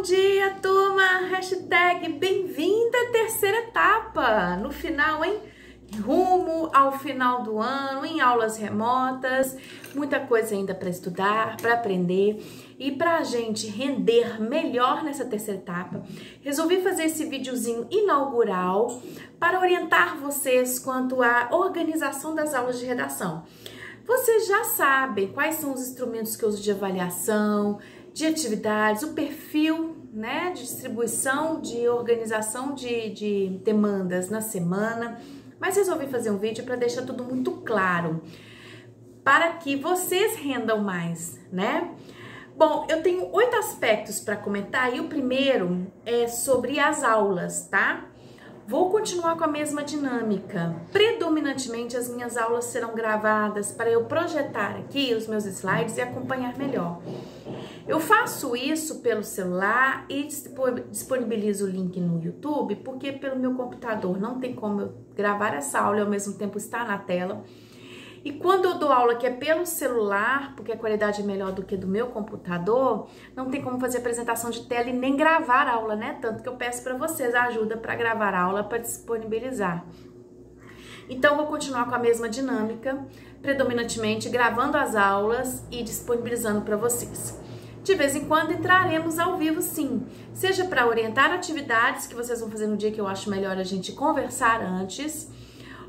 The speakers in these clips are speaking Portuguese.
dia, turma! Hashtag bem-vinda à terceira etapa. No final, hein? Rumo ao final do ano, em aulas remotas, muita coisa ainda para estudar, para aprender e para a gente render melhor nessa terceira etapa. Resolvi fazer esse videozinho inaugural para orientar vocês quanto à organização das aulas de redação. Vocês já sabem quais são os instrumentos que eu uso de avaliação, de atividades, o perfil, né, de distribuição, de organização de demandas na semana, mas resolvi fazer um vídeo para deixar tudo muito claro, para que vocês rendam mais, né? Bom, eu tenho 8 aspectos para comentar e o primeiro é sobre as aulas, tá? Vou continuar com a mesma dinâmica. Predominantemente as minhas aulas serão gravadas para eu projetar aqui os meus slides e acompanhar melhor. Eu faço isso pelo celular e disponibilizo o link no YouTube, porque pelo meu computador não tem como eu gravar essa aula e ao mesmo tempo estar na tela. E quando eu dou aula que é pelo celular, porque a qualidade é melhor do que do meu computador, não tem como fazer apresentação de tela e nem gravar aula, né? Tanto que eu peço para vocês ajuda para gravar aula, para disponibilizar. Então, vou continuar com a mesma dinâmica, predominantemente gravando as aulas e disponibilizando para vocês. De vez em quando entraremos ao vivo, sim, seja para orientar atividades que vocês vão fazer no dia que eu acho melhor a gente conversar antes,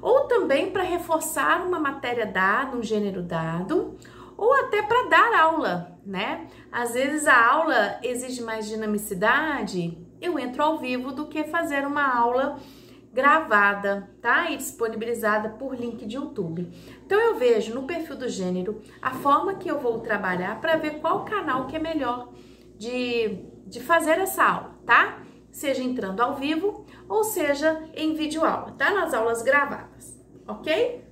ou também para reforçar uma matéria dada, um gênero dado, ou até para dar aula, né? Às vezes a aula exige mais dinamicidade, eu entro ao vivo do que fazer uma aula gravada, tá? E disponibilizada por link de YouTube. Então eu vejo no perfil do gênero a forma que eu vou trabalhar para ver qual canal que é melhor de fazer essa aula, tá? Seja entrando ao vivo ou seja em videoaula, tá? Nas aulas gravadas, ok?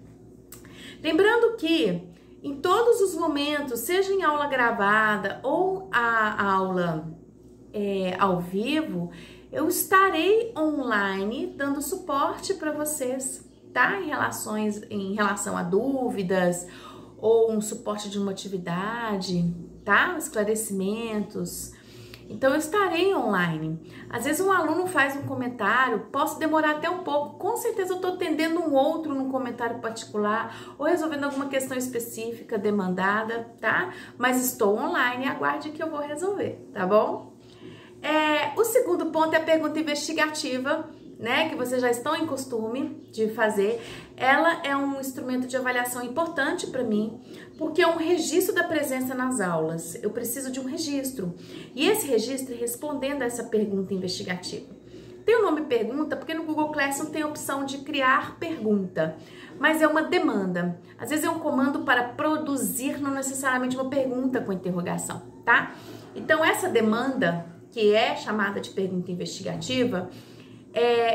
Lembrando que em todos os momentos, seja em aula gravada ou a aula ao vivo, eu estarei online dando suporte para vocês, tá? Em relação a dúvidas ou um suporte de uma atividade, tá? Esclarecimentos. Então, eu estarei online. Às vezes um aluno faz um comentário, posso demorar até um pouco, com certeza eu estou atendendo um outro num comentário particular ou resolvendo alguma questão específica demandada, tá? Mas estou online, aguarde que eu vou resolver, tá bom? O segundo ponto é a pergunta investigativa, né, que vocês já estão em costume de fazer. Ela é um instrumento de avaliação importante para mim, porque é um registro da presença nas aulas. Eu preciso de um registro. E esse registro é respondendo a essa pergunta investigativa. Tem o nome pergunta porque no Google Classroom tem a opção de criar pergunta, mas é uma demanda. Às vezes é um comando para produzir, não necessariamente uma pergunta com interrogação, tá? Então essa demanda, que é chamada de pergunta investigativa,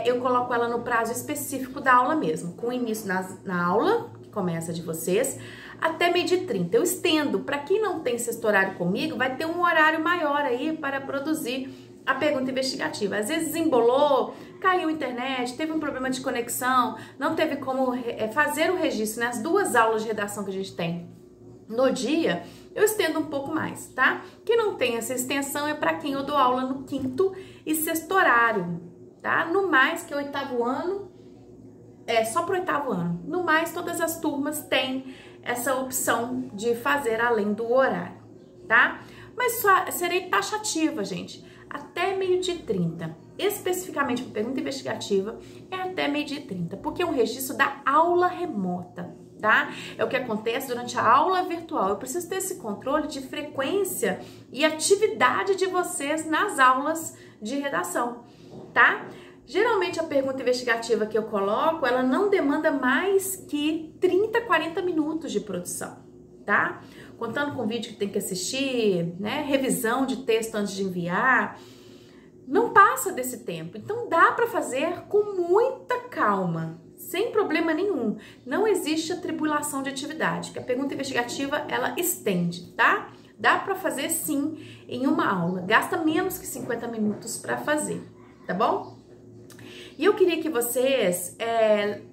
eu coloco ela no prazo específico da aula mesmo, com início na aula, que começa de vocês, até meio-dia e 30. Eu estendo, para quem não tem sexto horário comigo, vai ter um horário maior aí para produzir a pergunta investigativa. Às vezes embolou, caiu a internet, teve um problema de conexão, não teve como fazer o registro nas 2 aulas de redação que a gente tem no dia, eu estendo um pouco mais, tá? Quem não tem essa extensão é para quem eu dou aula no 5º e 6º horário, tá? No mais, que é o 8º ano, só pro 8º ano. No mais, todas as turmas têm essa opção de fazer além do horário, tá? Mas só serei taxativa, gente, até meio-dia e 30. Especificamente para pergunta investigativa, é até meio-dia e 30, porque é um registro da aula remota, tá? É o que acontece durante a aula virtual. Eu preciso ter esse controle de frequência e atividade de vocês nas aulas de redação, tá? Geralmente a pergunta investigativa que eu coloco, ela não demanda mais que 30, 40 minutos de produção, tá? Contando com o vídeo que tem que assistir, né? Revisão de texto antes de enviar, não passa desse tempo. Então dá para fazer com muita calma, sem problema nenhum. Não existe atribulação de atividade, porque a pergunta investigativa, ela estende, tá? Dá para fazer sim em uma aula, gasta menos que 50 minutos para fazer, tá bom? E eu queria que vocês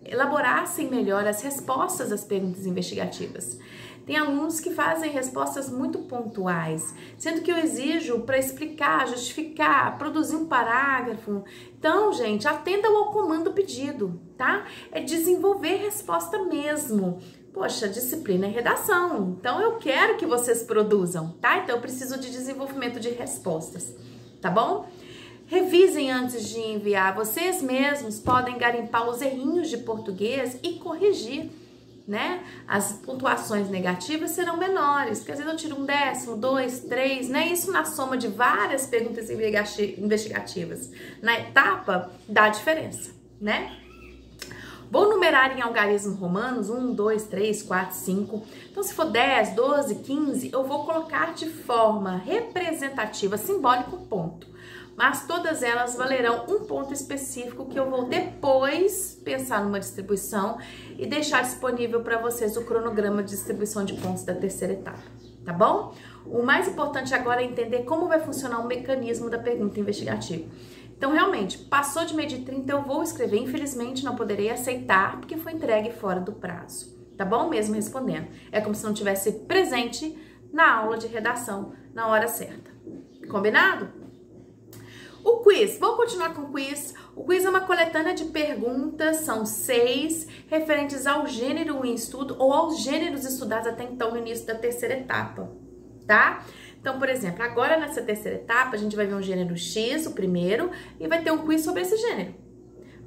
elaborassem melhor as respostas às perguntas investigativas. Tem alunos que fazem respostas muito pontuais, sendo que eu exijo para explicar, justificar, produzir um parágrafo. Então, gente, atendam ao comando pedido, tá? É desenvolver resposta mesmo. Poxa, disciplina é redação, então eu quero que vocês produzam, tá? Então eu preciso de desenvolvimento de respostas, tá bom? Revisem antes de enviar, vocês mesmos podem garimpar os errinhos de português e corrigir, né? As pontuações negativas serão menores, porque às vezes eu tiro 1 décimo, 2, 3, né? Isso na soma de várias perguntas investigativas na etapa dá diferença, né? Vou numerar em algarismo romanos 1, 2, 3, 4, 5. Então, se for 10, 12, 15, eu vou colocar de forma representativa, simbólica, um ponto. Mas todas elas valerão um ponto específico que eu vou depois pensar numa distribuição e deixar disponível para vocês o cronograma de distribuição de pontos da terceira etapa, tá bom? O mais importante agora é entender como vai funcionar o mecanismo da pergunta investigativa. Então, realmente, passou de meio de 30, eu vou escrever. Infelizmente, não poderei aceitar porque foi entregue fora do prazo, tá bom? Mesmo respondendo. É como se não tivesse presente na aula de redação na hora certa. Combinado? O quiz, vou continuar com o quiz. O quiz é uma coletânea de perguntas, são 6, referentes ao gênero em estudo ou aos gêneros estudados até então no início da terceira etapa, tá? Então, por exemplo, agora nessa terceira etapa a gente vai ver um gênero X, o primeiro, e vai ter um quiz sobre esse gênero.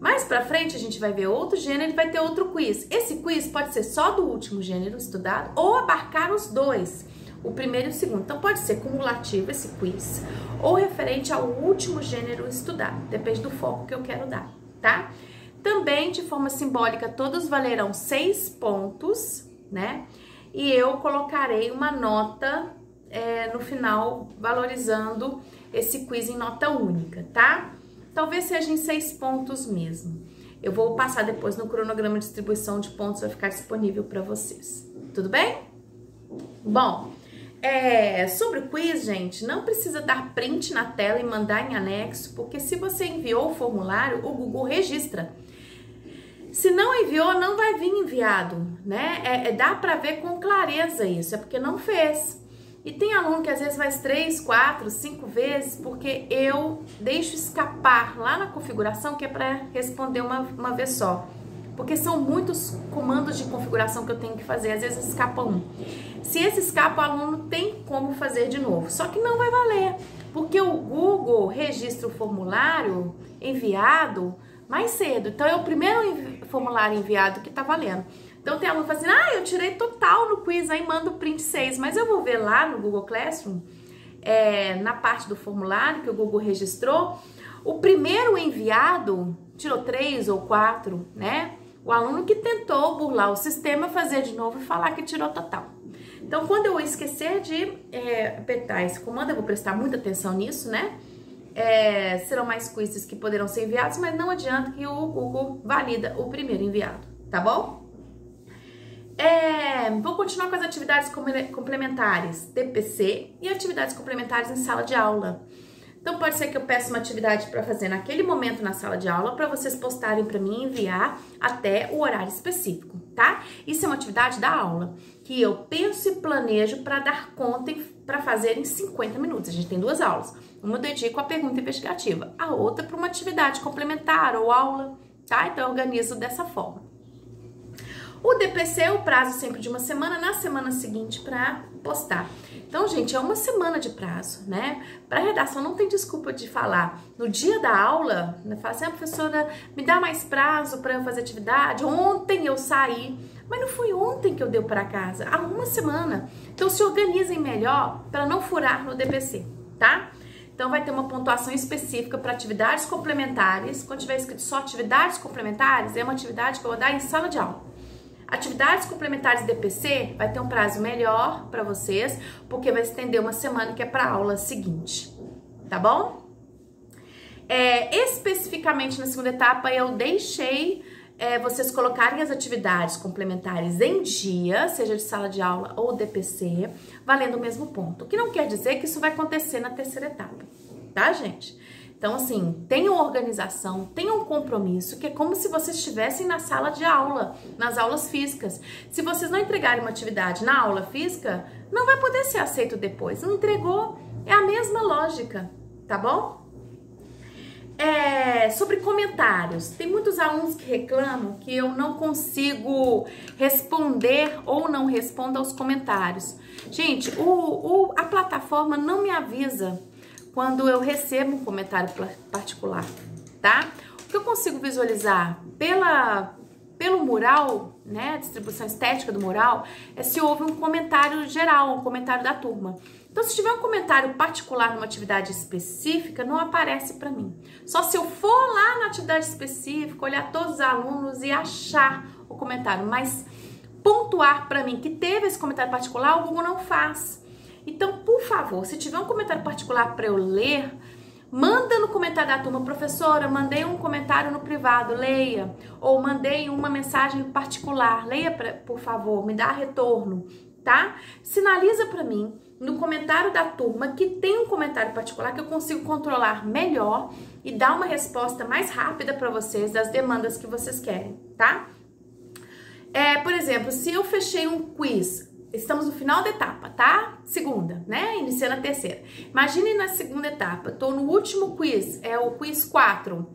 Mais pra frente a gente vai ver outro gênero e vai ter outro quiz. Esse quiz pode ser só do último gênero estudado ou abarcar os dois, o primeiro e o segundo. Então pode ser cumulativo esse quiz ou referente ao último gênero estudado, depende do foco que eu quero dar, tá? Também de forma simbólica todos valerão 6 pontos, né? E eu colocarei uma nota no final valorizando esse quiz em nota única, tá? Talvez seja em 6 pontos mesmo. Eu vou passar depois no cronograma de distribuição de pontos, vai ficar disponível para vocês. Tudo bem? Bom, sobre o quiz, gente, não precisa dar print na tela e mandar em anexo, porque se você enviou o formulário, o Google registra. Se não enviou, não vai vir enviado, né? Dá para ver com clareza isso, é porque não fez. E tem aluno que às vezes faz 3, 4, 5 vezes, porque eu deixo escapar lá na configuração, que é para responder uma vez só. Porque são muitos comandos de configuração que eu tenho que fazer, às vezes escapa um. Se esse escapa, o aluno tem como fazer de novo, só que não vai valer, porque o Google registra o formulário enviado mais cedo. Então é o primeiro formulário enviado que tá valendo. Então tem aluno que fala assim, eu tirei total no quiz, aí manda o print 6, mas eu vou ver lá no Google Classroom, na parte do formulário que o Google registrou, o primeiro enviado tirou 3 ou 4, né? O aluno que tentou burlar o sistema, fazer de novo e falar que tirou total. Então, quando eu esquecer de apertar esse comando, eu vou prestar muita atenção nisso, né? Serão mais quizzes que poderão ser enviados, mas não adianta que o Google valida o primeiro enviado, tá bom? Vou continuar com as atividades complementares TPC e atividades complementares em sala de aula. Então pode ser que eu peça uma atividade para fazer naquele momento na sala de aula para vocês postarem para mim e enviar até o horário específico, tá? Isso é uma atividade da aula que eu penso e planejo para dar conta para fazer em 50 minutos. A gente tem 2 aulas. Uma eu dedico à pergunta investigativa, a outra para uma atividade complementar ou aula, tá? Então eu organizo dessa forma. O DPC é o prazo sempre de uma semana, na semana seguinte para postar. Então, gente, é uma semana de prazo, né? Para redação não tem desculpa de falar. No dia da aula, né, fala assim, professora, me dá mais prazo para eu fazer atividade. Ontem eu saí, mas não foi ontem que eu dei para casa, há uma semana. Então, se organizem melhor para não furar no DPC, tá? Então, vai ter uma pontuação específica para atividades complementares. Quando tiver escrito só atividades complementares, é uma atividade que eu vou dar em sala de aula. Atividades complementares DPC vai ter um prazo melhor para vocês, porque vai estender uma semana que é para a aula seguinte, tá bom? Especificamente na segunda etapa eu deixei vocês colocarem as atividades complementares em dia, seja de sala de aula ou DPC, valendo o mesmo ponto. O que não quer dizer que isso vai acontecer na terceira etapa, tá, gente? Então, Então, assim, tenham organização, tenham compromisso, que é como se vocês estivessem na sala de aula, nas aulas físicas. Se vocês não entregarem uma atividade na aula física, não vai poder ser aceito depois. Não entregou, é a mesma lógica, tá bom? Sobre comentários, tem muitos alunos que reclamam que eu não consigo responder ou não respondo aos comentários. Gente, a plataforma não me avisa quando eu recebo um comentário particular, tá? O que eu consigo visualizar pelo mural, né, a distribuição estética do mural, é se houve um comentário geral, um comentário da turma. Então, se tiver um comentário particular numa atividade específica, não aparece para mim. Só se eu for lá na atividade específica, olhar todos os alunos e achar o comentário, mas pontuar para mim que teve esse comentário particular, o Google não faz. Então, por favor, se tiver um comentário particular para eu ler, manda no comentário da turma: professora, mandei um comentário no privado, leia. Ou mandei uma mensagem particular, leia, por favor, me dá retorno, tá? Sinaliza para mim no comentário da turma que tem um comentário particular que eu consigo controlar melhor e dar uma resposta mais rápida para vocês das demandas que vocês querem, tá? Por exemplo, se eu fechei um quiz, estamos no final da etapa, tá? Segunda, né? Iniciando a terceira. Imagine na segunda etapa, tô no último quiz, é o quiz 4.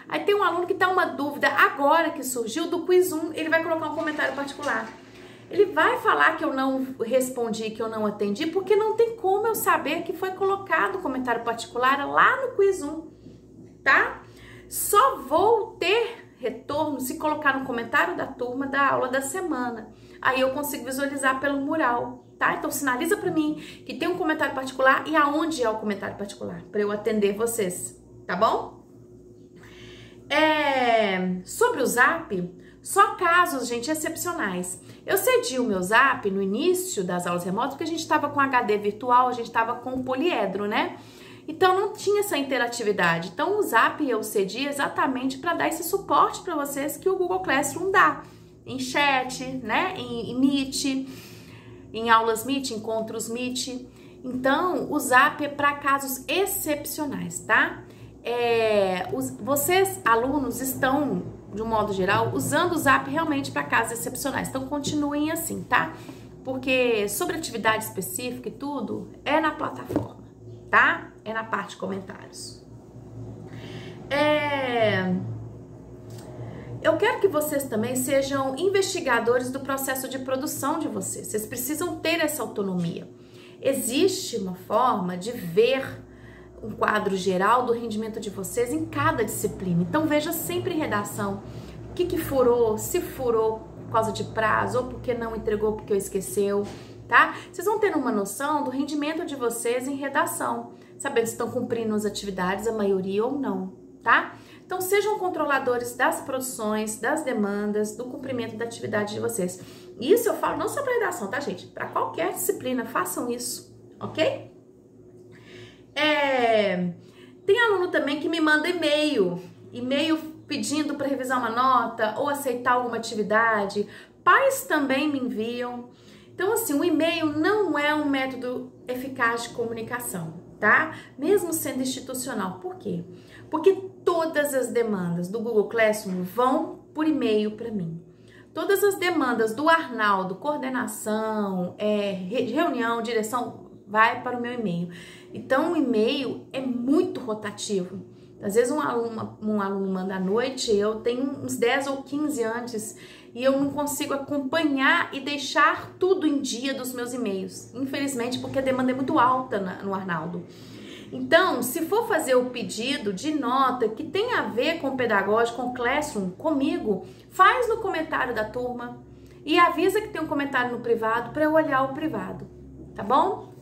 Aí tem um aluno que tá uma dúvida agora que surgiu do quiz 1, ele vai colocar um comentário particular. Ele vai falar que eu não respondi, que eu não atendi, porque não tem como eu saber que foi colocado um comentário particular lá no quiz 1, tá? Só vou ter retorno se colocar no comentário da turma da aula da semana. Aí eu consigo visualizar pelo mural, tá? Então sinaliza para mim que tem um comentário particular e aonde é o comentário particular, para eu atender vocês, tá bom? Sobre o Zap, só casos, gente, excepcionais. Eu cedi o meu Zap no início das aulas remotas porque a gente estava com HD virtual, a gente estava com o poliedro, né? Então não tinha essa interatividade. Então o Zap eu cedi exatamente para dar esse suporte para vocês que o Google Classroom dá. Em chat, né? Em Meet, em aulas Meet, encontros Meet. Então o Zap é para casos excepcionais, tá? Vocês, alunos, estão, de um modo geral, usando o Zap realmente para casos excepcionais. Então, continuem assim, tá? Porque sobre atividade específica e tudo, é na plataforma, tá? É na parte de comentários. Eu quero que vocês também sejam investigadores do processo de produção de vocês. Vocês precisam ter essa autonomia. Existe uma forma de ver um quadro geral do rendimento de vocês em cada disciplina. Então veja sempre em redação o que furou, se furou por causa de prazo ou porque não entregou porque esqueceu, tá? Vocês vão ter uma noção do rendimento de vocês em redação, sabendo se estão cumprindo as atividades, a maioria ou não, tá? Então sejam controladores das produções, das demandas, do cumprimento da atividade de vocês. Isso eu falo não só para redação, tá, gente? Para qualquer disciplina, façam isso, ok? Tem aluno também que me manda e-mail pedindo para revisar uma nota ou aceitar alguma atividade. Pais também me enviam. Então, assim, o e-mail não é um método eficaz de comunicação, tá? Mesmo sendo institucional. Por quê? Porque todas as demandas do Google Classroom vão por e-mail para mim. Todas as demandas do Arnaldo, coordenação, reunião, direção, vai para o meu e-mail. Então, o e-mail é muito rotativo. Às vezes um aluno manda à noite, eu tenho uns 10 ou 15 antes e eu não consigo acompanhar e deixar tudo em dia dos meus e-mails. Infelizmente, porque a demanda é muito alta no Arnaldo. Então, se for fazer o pedido de nota que tem a ver com o pedagógico, com o Classroom, comigo, faz no comentário da turma e avisa que tem um comentário no privado para eu olhar o privado, tá bom?